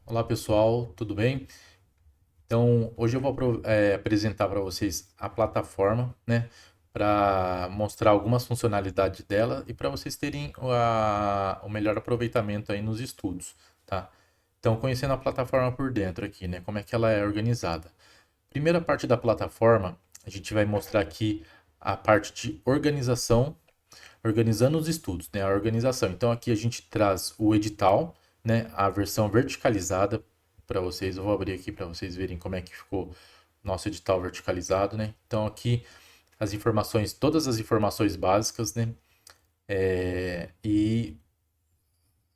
Olá pessoal, tudo bem? Então, hoje eu vou apresentar para vocês a plataforma, né, para mostrar algumas funcionalidades dela e para vocês terem o melhor aproveitamento aí nos estudos, tá? Então, conhecendo a plataforma por dentro aqui, né, como é que ela é organizada. Primeira parte da plataforma, a gente vai mostrar aqui a parte de organização, organizando os estudos, né, a organização. Então, aqui a gente traz o edital, né, a versão verticalizada para vocês. Eu vou abrir aqui para vocês verem como é que ficou nosso edital verticalizado, né? Então aqui as informações, todas as informações básicas, né? E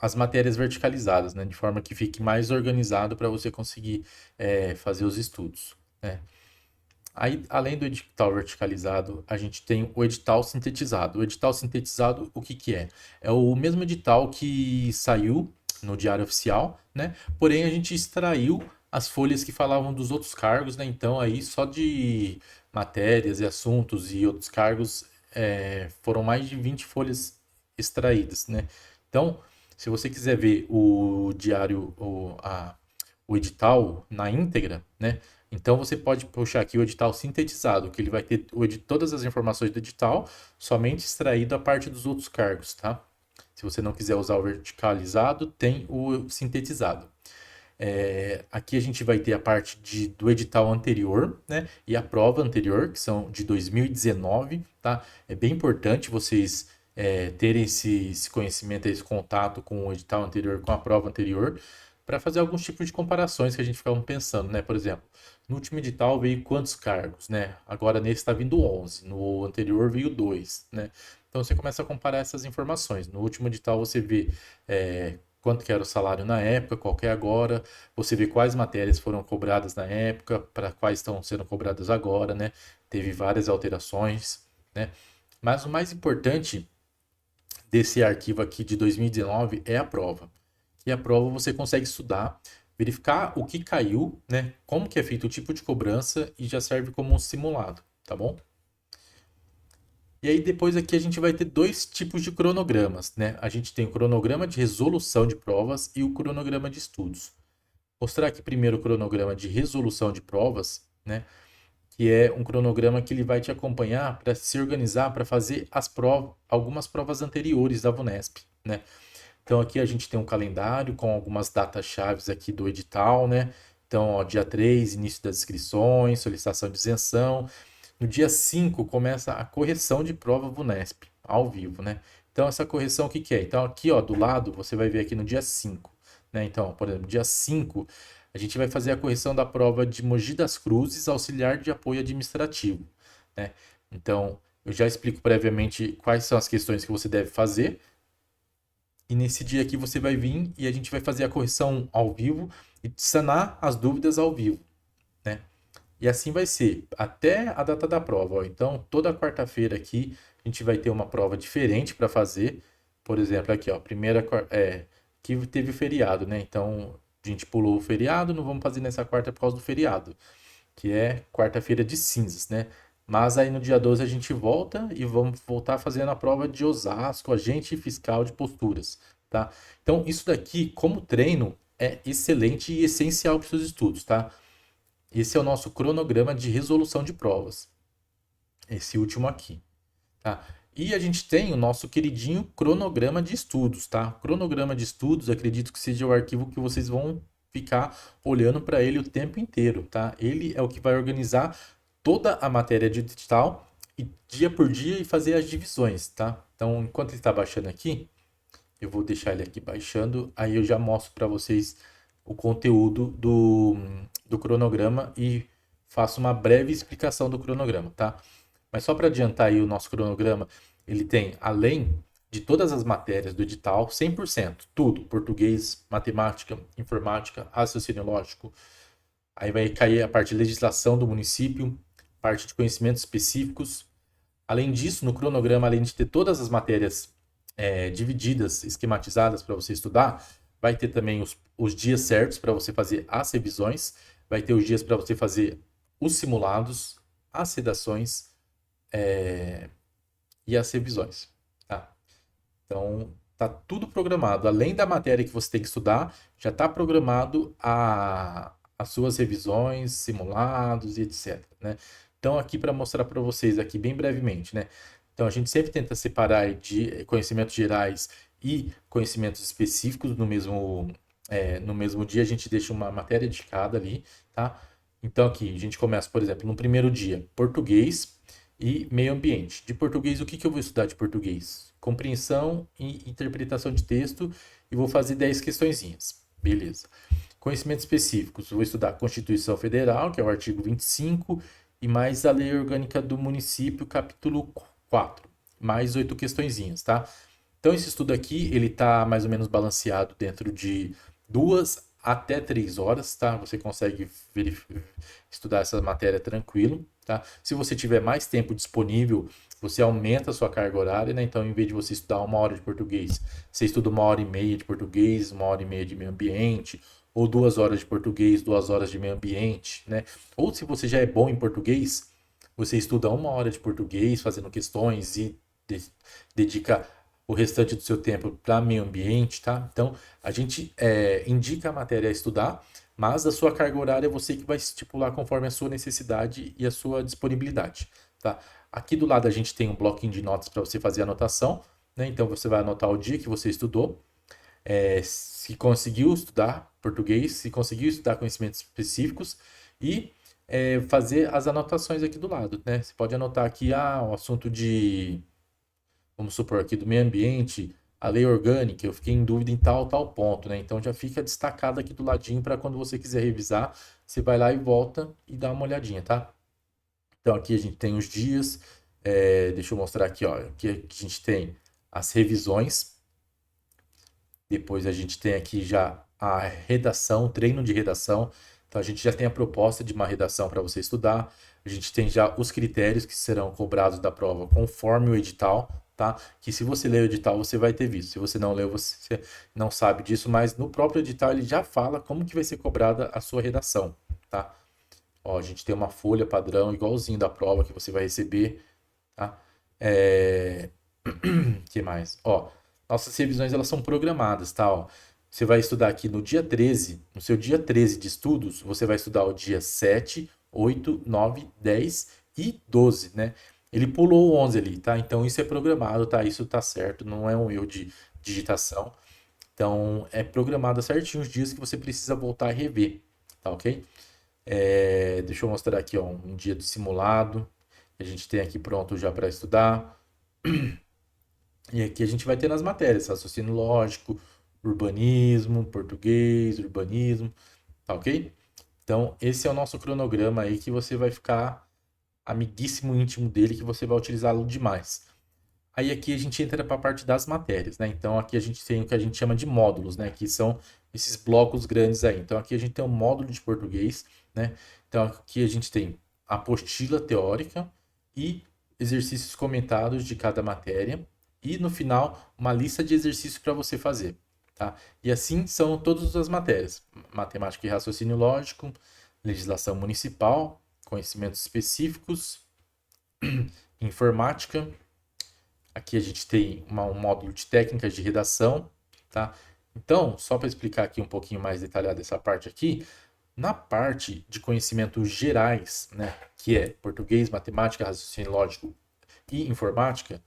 as matérias verticalizadas, né? De forma que fique mais organizado para você conseguir fazer os estudos, né? Aí, além do edital verticalizado, a gente tem o edital sintetizado. O edital sintetizado, o que que é? É o mesmo edital que saiu no Diário Oficial, né? Porém, a gente extraiu as folhas que falavam dos outros cargos, né? Então, aí só de matérias e assuntos e outros cargos foram mais de 20 folhas extraídas, né? Então, se você quiser ver o diário, o edital na íntegra, né? Então você pode puxar aqui o edital sintetizado, que ele vai ter todas as informações do edital, somente extraído a parte dos outros cargos, tá? Se você não quiser usar o verticalizado, tem o sintetizado. Aqui a gente vai ter a parte do edital anterior, né? E a prova anterior, que são de 2019, tá? É bem importante vocês terem esse conhecimento, esse contato com o edital anterior, com a prova anterior, para fazer alguns tipos de comparações que a gente ficava pensando, né? Por exemplo, no último edital veio quantos cargos, né? Agora nesse está vindo 11, no anterior veio 2, né? Então você começa a comparar essas informações. No último edital você vê quanto que era o salário na época, qual que é agora, você vê quais matérias foram cobradas na época, para quais estão sendo cobradas agora, né? Teve várias alterações, né? Mas o mais importante desse arquivo aqui de 2019 é a prova. E a prova você consegue estudar, verificar o que caiu, né? Como que é feito o tipo de cobrança e já serve como um simulado, tá bom? E aí depois aqui a gente vai ter dois tipos de cronogramas, né? A gente tem o cronograma de resolução de provas e o cronograma de estudos. Mostrar aqui primeiro o cronograma de resolução de provas, né? Que é um cronograma que ele vai te acompanhar para se organizar para fazer as provas, algumas provas anteriores da VUNESP, né? Então aqui a gente tem um calendário com algumas datas-chaves aqui do edital, né? Então, ó, dia 3 início das inscrições, solicitação de isenção. No dia 5 começa a correção de prova VUNESP, ao vivo, né? Então, essa correção o que que é? Então, aqui, ó, do lado, você vai ver aqui no dia 5, né? Então, por exemplo, dia 5 a gente vai fazer a correção da prova de Mogi das Cruzes, auxiliar de apoio administrativo, né? Então, eu já explico previamente quais são as questões que você deve fazer, e nesse dia aqui você vai vir e a gente vai fazer a correção ao vivo e sanar as dúvidas ao vivo, né? E assim vai ser até a data da prova. Ó. Então, toda quarta-feira aqui a gente vai ter uma prova diferente para fazer. Por exemplo, aqui, ó, que teve feriado, né? Então, a gente pulou o feriado, não vamos fazer nessa quarta por causa do feriado, que é quarta-feira de cinzas, né? Mas aí no dia 12 a gente volta e vamos voltar fazendo a prova de Osasco, agente fiscal de posturas, tá? Então, isso daqui, como treino, é excelente e essencial para os seus estudos, tá? Esse é o nosso cronograma de resolução de provas. Esse último aqui, tá? E a gente tem o nosso queridinho cronograma de estudos, tá? Cronograma de estudos, acredito que seja o arquivo que vocês vão ficar olhando para ele o tempo inteiro, tá? Ele é o que vai organizar toda a matéria de digital e dia por dia e fazer as divisões, tá? Então, enquanto ele está baixando aqui, eu vou deixar ele aqui baixando, aí eu já mostro para vocês o conteúdo do cronograma e faço uma breve explicação do cronograma, tá? Mas só para adiantar aí o nosso cronograma, ele tem, além de todas as matérias do edital, 100%, tudo, português, matemática, informática, raciocínio lógico. Aí vai cair a parte de legislação do município, parte de conhecimentos específicos. Além disso, no cronograma, além de ter todas as matérias divididas, esquematizadas para você estudar, vai ter também os dias certos para você fazer as revisões, vai ter os dias para você fazer os simulados, as redações e as revisões, tá? Então, tá tudo programado. Além da matéria que você tem que estudar, já está programado as suas revisões, simulados e etc, né? Então, aqui para mostrar para vocês aqui bem brevemente, né? Então, a gente sempre tenta separar de conhecimentos gerais e conhecimentos específicos no mesmo dia. A gente deixa uma matéria de cada ali, tá? Então, aqui a gente começa, por exemplo, no primeiro dia, português e meio ambiente. De português, o que que eu vou estudar de português? Compreensão e interpretação de texto e vou fazer 10 questõezinhas. Beleza. Conhecimentos específicos, vou estudar a Constituição Federal, que é o artigo 25, e mais a Lei Orgânica do Município, capítulo 4, mais 8 questõezinhas, tá? Então, esse estudo aqui, ele tá mais ou menos balanceado dentro de 2 até 3 horas, tá? Você consegue estudar essa matéria tranquilo, tá? Se você tiver mais tempo disponível, você aumenta a sua carga horária, né? Então, em vez de você estudar 1 hora de português, você estuda 1 hora e meia de português, 1 hora e meia de meio ambiente, ou 2 horas de português, 2 horas de meio ambiente, né? Ou se você já é bom em português, você estuda 1 hora de português, fazendo questões e dedica o restante do seu tempo para meio ambiente, tá? Então, a gente indica a matéria a estudar, mas a sua carga horária é você que vai estipular conforme a sua necessidade e a sua disponibilidade, tá? Aqui do lado a gente tem um bloquinho de notas para você fazer a anotação, né? Então, você vai anotar o dia que você estudou, se conseguiu estudar português, se conseguiu estudar conhecimentos específicos e fazer as anotações aqui do lado, né? Você pode anotar aqui o assunto de, vamos supor aqui, do meio ambiente, a lei orgânica, eu fiquei em dúvida em tal ponto, né? Então já fica destacado aqui do ladinho para quando você quiser revisar, você vai lá e volta e dá uma olhadinha, tá? Então aqui a gente tem os dias, deixa eu mostrar aqui, ó, aqui a gente tem as revisões. Depois a gente tem aqui já a redação, treino de redação. Então a gente já tem a proposta de uma redação para você estudar. A gente tem já os critérios que serão cobrados da prova conforme o edital, tá? Que se você ler o edital, você vai ter visto. Se você não leu, você não sabe disso, mas no próprio edital ele já fala como que vai ser cobrada a sua redação, tá? Ó, a gente tem uma folha padrão igualzinho da prova que você vai receber, tá? É... que mais? Ó, nossas revisões elas são programadas, tá? Ó, você vai estudar aqui no dia 13, no seu dia 13 de estudos, você vai estudar o dia 7, 8, 9, 10 e 12, né? Ele pulou o 11 ali, tá? Então isso é programado, tá? Isso tá certo, não é um erro de digitação. Então é programado certinho os dias que você precisa voltar a rever, tá ok? Deixa eu mostrar aqui, ó, um dia de simulado. A gente tem aqui pronto já para estudar. E aqui a gente vai ter nas matérias, raciocínio lógico, urbanismo, português, urbanismo, tá ok? Então, esse é o nosso cronograma aí que você vai ficar amiguíssimo íntimo dele, que você vai utilizá-lo demais. Aí aqui a gente entra para a parte das matérias, né? Então aqui a gente tem o que a gente chama de módulos, né? Que são esses blocos grandes aí. Então aqui a gente tem um módulo de português, né? Então aqui a gente tem a apostila teórica e exercícios comentados de cada matéria e no final uma lista de exercícios para você fazer, tá? E assim são todas as matérias: matemática e raciocínio lógico, legislação municipal, conhecimentos específicos, informática. Aqui a gente tem um módulo de técnicas de redação, tá? Então, só para explicar aqui um pouquinho mais detalhado essa parte aqui, na parte de conhecimentos gerais, né, que é português, matemática, raciocínio lógico e informática,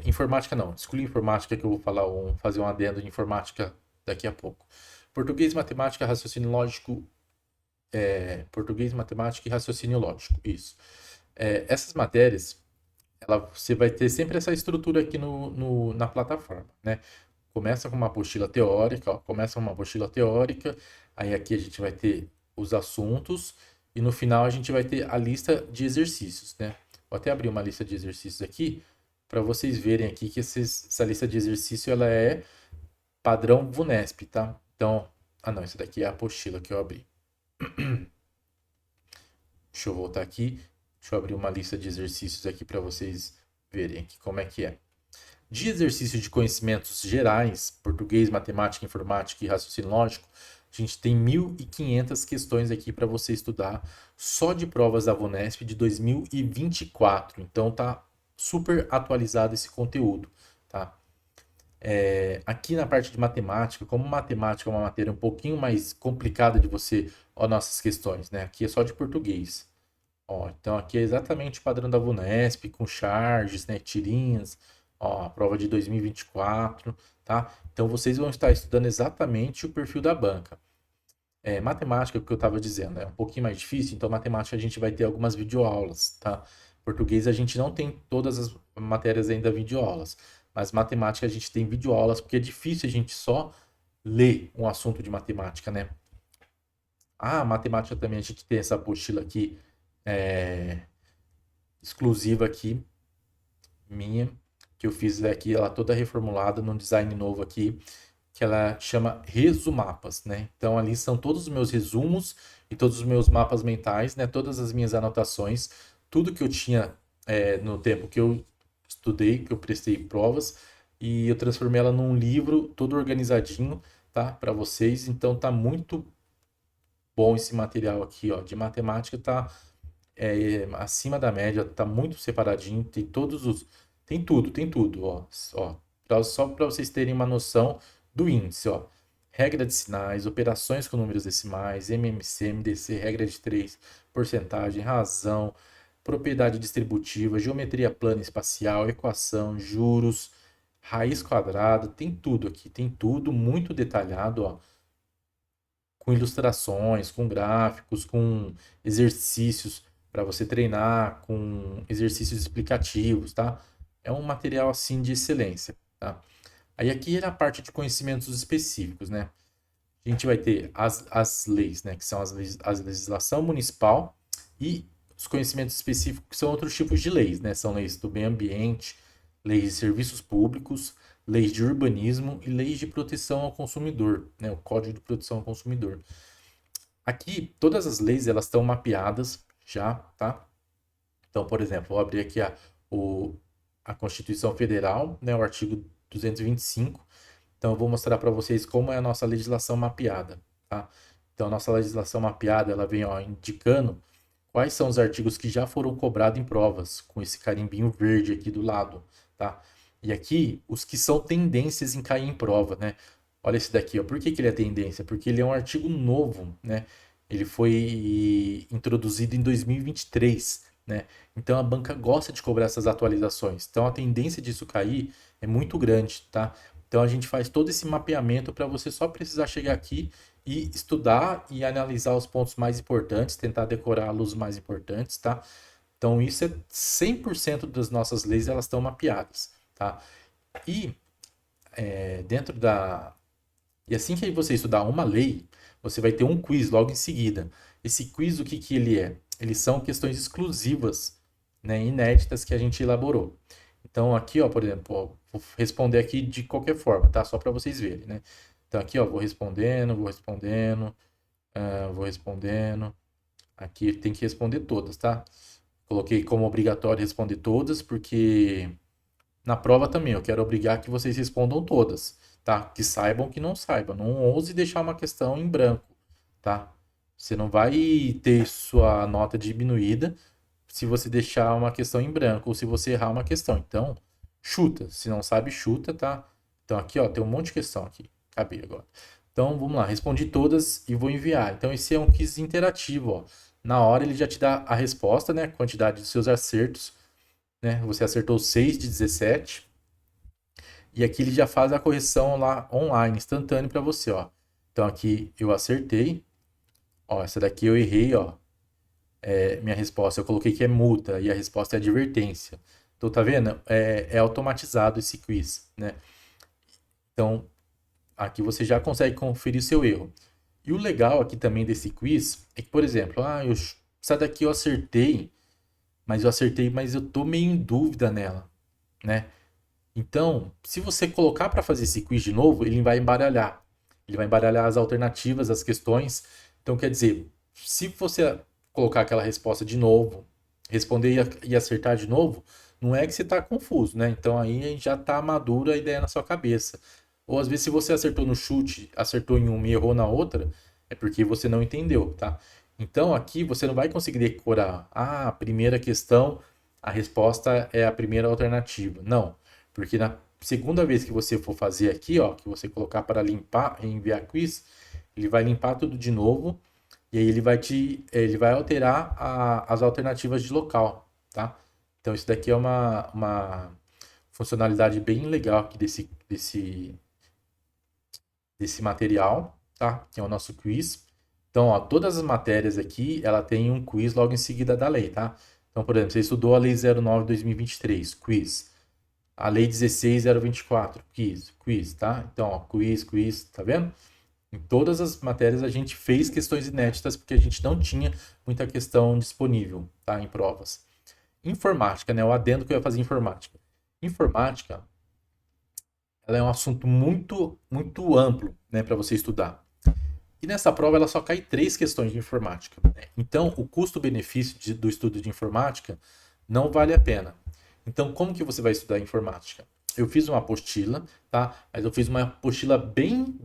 informática não, exclui informática que eu vou fazer um adendo de informática daqui a pouco. Português, matemática, raciocínio lógico, português, matemática e raciocínio lógico, isso. Essas matérias você vai ter sempre essa estrutura aqui na plataforma, né? Começa com uma apostila teórica, ó, começa com uma apostila teórica, aí aqui a gente vai ter os assuntos e no final a gente vai ter a lista de exercícios, né? Vou até abrir uma lista de exercícios aqui para vocês verem aqui que essa lista de exercício ela é padrão VUNESP, tá? Então, não, isso daqui é a apostila que eu abri. Deixa eu voltar aqui. Deixa eu abrir uma lista de exercícios aqui para vocês verem aqui como é que é. De exercício de conhecimentos gerais, português, matemática, informática e raciocínio lógico, a gente tem 1.500 questões aqui para você estudar só de provas da VUNESP de 2024. Então tá super atualizado esse conteúdo, tá? Aqui na parte de matemática, como matemática é uma matéria um pouquinho mais complicada de você, ó, nossas questões, né? Aqui é só de português. Ó, então aqui é exatamente o padrão da VUNESP, com charges, né, tirinhas, ó, a prova de 2024, tá? Então vocês vão estar estudando exatamente o perfil da banca. Matemática, é o que eu estava dizendo, é um pouquinho mais difícil, então matemática a gente vai ter algumas videoaulas, tá? Português a gente não tem todas as matérias ainda videoaulas, mas matemática a gente tem videoaulas, porque é difícil a gente só ler um assunto de matemática, né? Matemática também a gente tem essa apostila aqui, é, exclusiva aqui, minha, que eu fiz aqui, ela toda reformulada num design novo aqui, que ela chama Resumapas, né? Então ali são todos os meus resumos e todos os meus mapas mentais, né? Todas as minhas anotações, tudo que eu tinha no tempo que eu estudei, que eu prestei provas, e eu transformei ela num livro todo organizadinho, tá? Para vocês. Então tá muito bom esse material aqui, ó, de matemática, tá acima da média, tá muito separadinho, tem todos os. Tem tudo, ó. Só para vocês terem uma noção do índice, ó. Regra de sinais, operações com números decimais, MMC, MDC, regra de 3, porcentagem, razão, propriedade distributiva, geometria plana e espacial, equação, juros, raiz quadrada, tem tudo aqui, tem tudo muito detalhado, ó, com ilustrações, com gráficos, com exercícios para você treinar, com exercícios explicativos, tá? É um material assim de excelência, tá? Aí aqui é a parte de conhecimentos específicos, né? A gente vai ter as leis, né? Que são a legislação municipal e os conhecimentos específicos que são outros tipos de leis, né? São leis do meio ambiente, leis de serviços públicos, leis de urbanismo e leis de proteção ao consumidor, né? O Código de Proteção ao Consumidor. Aqui, todas as leis elas estão mapeadas já, tá? Então, por exemplo, vou abrir aqui a Constituição Federal, né? O artigo 225. Então, eu vou mostrar para vocês como é a nossa legislação mapeada, tá? Então, a nossa legislação mapeada, ela vem, ó, indicando quais são os artigos que já foram cobrados em provas, com esse carimbinho verde aqui do lado, tá? E aqui, os que são tendências em cair em prova, né? Olha esse daqui, ó. Por que que ele é tendência? Porque ele é um artigo novo, né? Ele foi introduzido em 2023, né? Então a banca gosta de cobrar essas atualizações. Então a tendência disso cair é muito grande, tá? Então a gente faz todo esse mapeamento para você só precisar chegar aqui e estudar e analisar os pontos mais importantes, tentar decorar os mais importantes, tá? Então isso é 100% das nossas leis, elas estão mapeadas, tá? E dentro e assim que você estudar uma lei, você vai ter um quiz logo em seguida. Esse quiz, o que que ele é? Eles são questões exclusivas, né, inéditas que a gente elaborou. Então aqui, ó, por exemplo, ó, vou responder aqui de qualquer forma, tá? Só para vocês verem, né? Então aqui, ó, vou respondendo. Aqui tem que responder todas, tá? Coloquei como obrigatório responder todas, porque na prova também, eu quero obrigar que vocês respondam todas, tá? Que saibam que não saibam. Não ouse deixar uma questão em branco, tá? Você não vai ter sua nota diminuída se você deixar uma questão em branco ou se você errar uma questão. Então, chuta. Se não sabe, chuta, tá? Então, aqui, ó, tem um monte de questão aqui. Acabei agora. Então, vamos lá. Respondi todas e vou enviar. Então, esse é um quiz interativo, ó. Na hora ele já te dá a resposta, né? A quantidade dos seus acertos, né? Você acertou 6 de 17. E aqui ele já faz a correção lá online, instantâneo para você, ó. Então aqui eu acertei, ó, essa daqui eu errei, ó. Minha resposta eu coloquei que é multa e a resposta é advertência. Então tá vendo? É automatizado esse quiz, né? Então aqui você já consegue conferir seu erro. E o legal aqui também desse quiz é que, por exemplo, essa daqui eu acertei, mas eu tô meio em dúvida nela, né? Então, se você colocar para fazer esse quiz de novo, ele vai embaralhar. Ele vai embaralhar as alternativas, as questões. Então, quer dizer, se você colocar aquela resposta de novo, responder e acertar de novo, não é que você está confuso, né? Então aí já está madura a ideia na sua cabeça. Ou às vezes, se você acertou no chute, acertou em uma e errou na outra, é porque você não entendeu, tá? Então aqui você não vai conseguir decorar. A primeira questão, a resposta é a primeira alternativa. Não. Porque segunda vez que você for fazer aqui, ó, que você colocar para limpar e enviar quiz, ele vai limpar tudo de novo e aí ele vai alterar as alternativas de local, tá? Então isso daqui é uma funcionalidade bem legal aqui desse material, tá? Que é o nosso quiz. Então, ó, todas as matérias aqui, ela tem um quiz logo em seguida da lei, tá? Então, por exemplo, você estudou a Lei 09/2023, quiz. A Lei 16.024, quiz, tá? Então, ó, quiz, tá vendo? Em todas as matérias a gente fez questões inéditas porque a gente não tinha muita questão disponível, tá? Em provas. Informática, né? O adendo que eu ia fazer em informática. Informática, ela é um assunto muito amplo, né, para você estudar. E nessa prova ela só cai 3 questões de informática, né? Então, o custo-benefício do estudo de informática não vale a pena. Então, como que você vai estudar informática? Eu fiz uma apostila, tá? Mas eu fiz uma apostila bem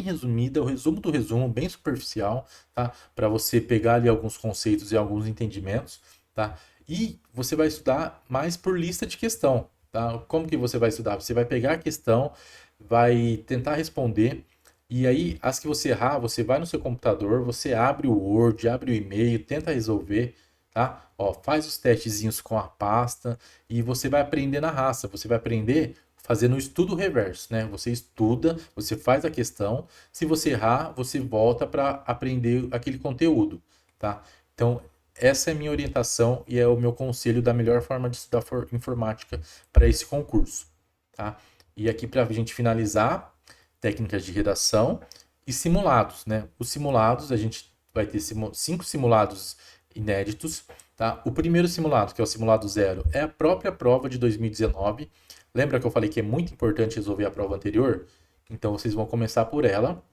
resumida, o resumo do resumo, bem superficial, tá? Para você pegar ali alguns conceitos e alguns entendimentos, tá? E você vai estudar mais por lista de questão, tá? Como que você vai estudar? Você vai pegar a questão, vai tentar responder e aí, as que você errar, você vai no seu computador, você abre o Word, abre o e-mail, tenta resolver, tá? Ó, faz os testezinhos com a pasta e você vai aprender na raça. Você vai aprender fazendo o estudo reverso, né? Você estuda, você faz a questão. Se você errar, você volta para aprender aquele conteúdo, tá? Então, essa é a minha orientação e é o meu conselho da melhor forma de estudar informática para esse concurso, tá? E aqui para a gente finalizar técnicas de redação e simulados, né? Os simulados, a gente vai ter 5 simulados inéditos, tá? O primeiro simulado, que é o simulado zero, é a própria prova de 2019. Lembra que eu falei que é muito importante resolver a prova anterior? Então vocês vão começar por ela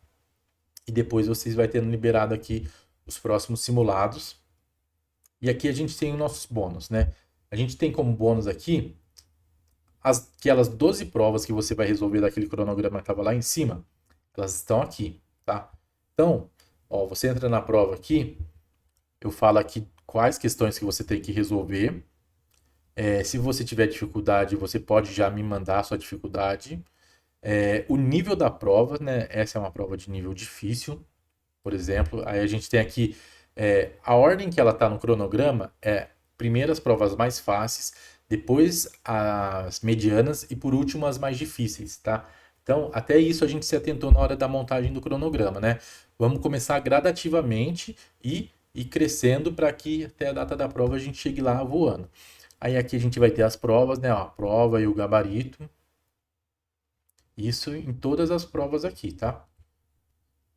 e depois vocês vai tendo liberado aqui os próximos simulados. E aqui a gente tem os nossos bônus, né? A gente tem como bônus aqui aquelas 12 provas que você vai resolver daquele cronograma que estava lá em cima, elas estão aqui, tá? Então, ó, você entra na prova aqui, eu falo aqui quais questões que você tem que resolver. Se você tiver dificuldade, você pode já me mandar a sua dificuldade. O nível da prova, né? Essa é uma prova de nível difícil, por exemplo. Aí a gente tem aqui a ordem que ela está no cronograma é primeiro as provas mais fáceis, depois as medianas e por último as mais difíceis, tá? Então, até isso a gente se atentou na hora da montagem do cronograma, né? Vamos começar gradativamente e crescendo para que até a data da prova a gente chegue lá voando. Aí aqui a gente vai ter as provas, né? Ó, a prova e o gabarito. Isso em todas as provas aqui, tá?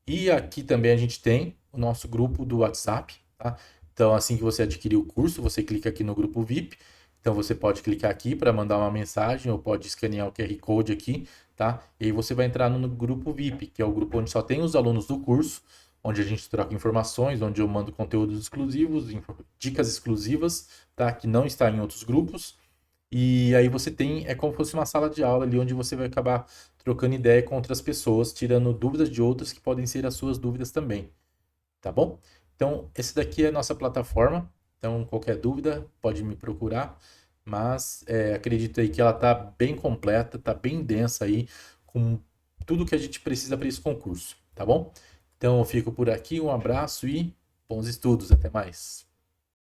E aqui também a gente tem o nosso grupo do WhatsApp, tá? Então, assim que você adquirir o curso, você clica aqui no grupo VIP. Então, você pode clicar aqui para mandar uma mensagem ou pode escanear o QR Code aqui, tá? E aí você vai entrar no grupo VIP, que é o grupo onde só tem os alunos do curso, onde a gente troca informações, onde eu mando conteúdos exclusivos, dicas exclusivas, tá? Que não está em outros grupos. E aí você tem, é como se fosse uma sala de aula ali onde você vai acabar trocando ideia com outras pessoas, tirando dúvidas de outras que podem ser as suas dúvidas também, tá bom? Então, esse daqui é a nossa plataforma. Então, qualquer dúvida pode me procurar, mas acredito aí que ela tá bem completa, tá bem densa aí, com tudo que a gente precisa para esse concurso, tá bom? Então, eu fico por aqui, um abraço e bons estudos, até mais.